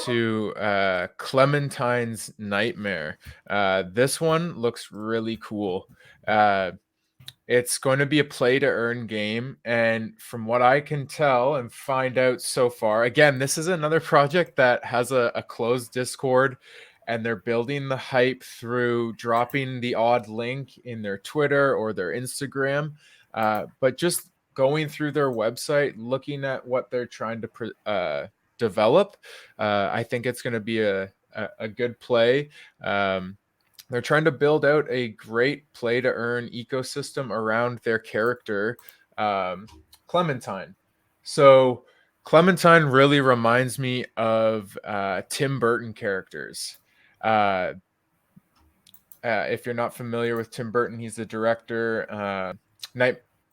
to Clementine's Nightmare. This one looks really cool. Uh, it's going to be a play to earn game. And from what I can tell and find out so far, again, this is another project that has a closed Discord, and they're building the hype through dropping the odd link in their Twitter or their Instagram. But just going through their website, looking at what they're trying to develop, I think it's going to be a good play. They're trying to build out a great play to earn ecosystem around their character, Clementine. So Clementine really reminds me of Tim Burton characters. If you're not familiar with Tim Burton, he's the director.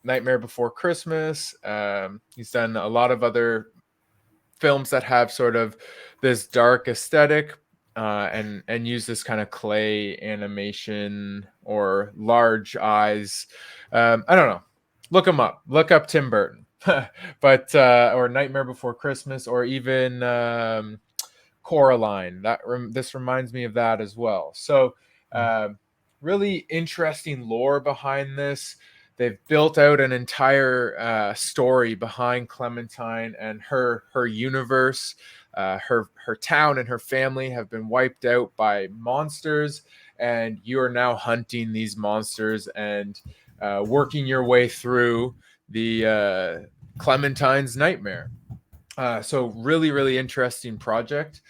Nightmare Before Christmas. He's done a lot of other films that have sort of this dark aesthetic, and use this kind of clay animation or large eyes. I don't know. Look him up. Look up Tim Burton. But or Nightmare Before Christmas, or even Coraline. This reminds me of that as well. So really interesting lore behind this. They've built out an entire story behind Clementine and her universe. Her town and her family have been wiped out by monsters, and you are now hunting these monsters and working your way through the Clementine's Nightmare. So really, really interesting project.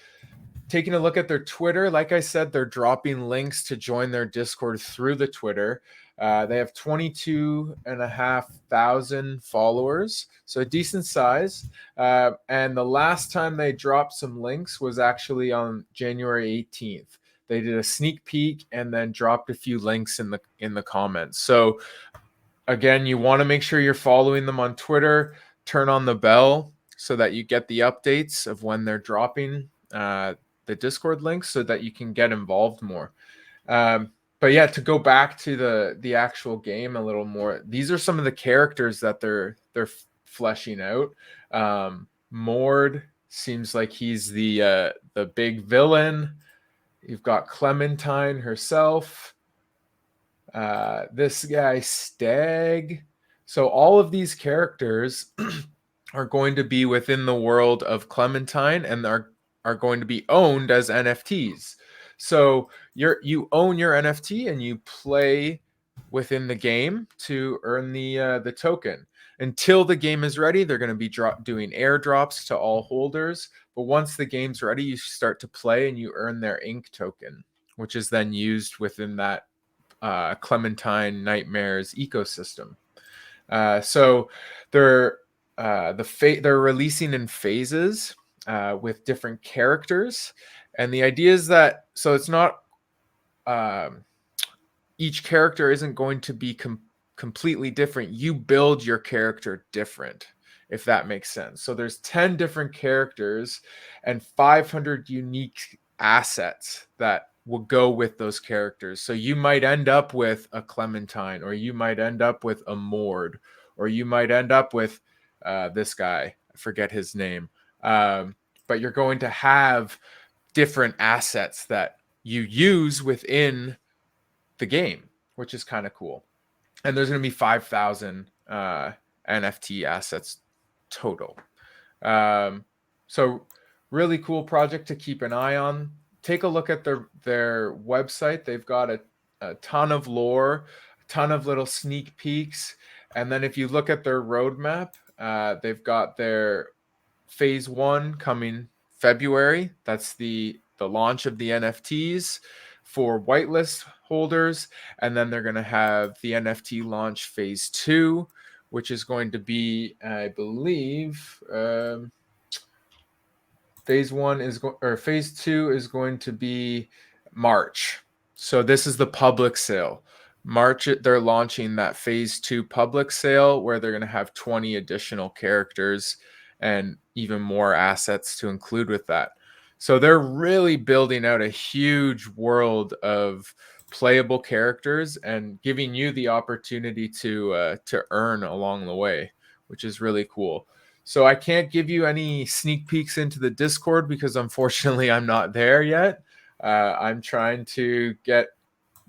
Taking a look at their Twitter, like I said, they're dropping links to join their Discord through the Twitter. They have 22,500 followers, so a decent size. And the last time they dropped some links was actually on January 18th. They did a sneak peek and then dropped a few links in the comments. So again, you want to make sure you're following them on Twitter. Turn on the bell so that you get the updates of when they're dropping the Discord links, so that you can get involved more. But yeah, to go back to the actual game a little more, these are some of the characters that they're fleshing out. Mord seems like he's the big villain. You've got Clementine herself. This guy Stag. So all of these characters are going to be within the world of Clementine, and are going to be owned as NFTs. So you own your NFT and you play within the game to earn the token. Until the game is ready, they're going to be doing airdrops to all holders. But once the game's ready, you start to play and you earn their ink token, which is then used within that Clementine Nightmares ecosystem. So they're releasing in phases with different characters. And the idea is that, so it's not, each character isn't going to be completely different. You build your character different, if that makes sense. So there's 10 different characters and 500 unique assets that will go with those characters. So you might end up with a Clementine, or you might end up with a Mord, or you might end up with this guy. I forget his name. But you're going to have different assets that you use within the game, which is kind of cool. And there's going to be 5,000 NFT assets total. So really cool project to keep an eye on. Take a look at their website. They've got a ton of lore, a ton of little sneak peeks. And then if you look at their roadmap, they've got their phase 1 coming February. That's the launch of the NFTs for whitelist holders. And then they're going to have the NFT launch phase 2, which is going to be, I believe, phase 2 is going to be March. So this is the public sale. March, they're launching that phase 2 public sale, where they're going to have 20 additional characters and even more assets to include with that. So they're really building out a huge world of playable characters and giving you the opportunity to earn along the way, which is really cool. So I can't give you any sneak peeks into the Discord because unfortunately I'm not there yet. I'm trying to get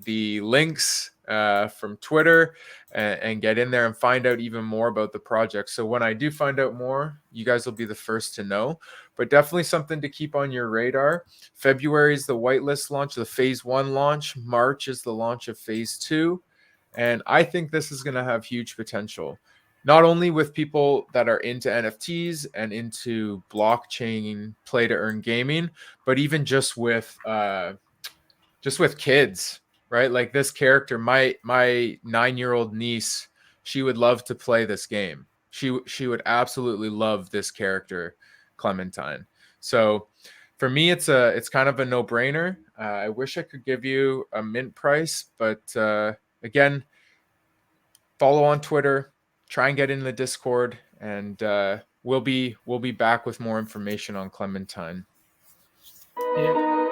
the links from Twitter and get in there and find out even more about the project. So when I do find out more, you guys will be the first to know. But definitely something to keep on your radar. February is the whitelist launch, the phase 1 launch. March is the launch of phase 2. And I think this is going to have huge potential, not only with people that are into NFTs and into blockchain play to earn gaming, but even just with kids, right? Like this character, my 9-year-old niece, she would love to play this game. She would absolutely love this character, Clementine. So for me, it's kind of a no brainer. I wish I could give you a mint price, but again, follow on Twitter, try and get in the Discord, and we'll be back with more information on Clementine. Yeah.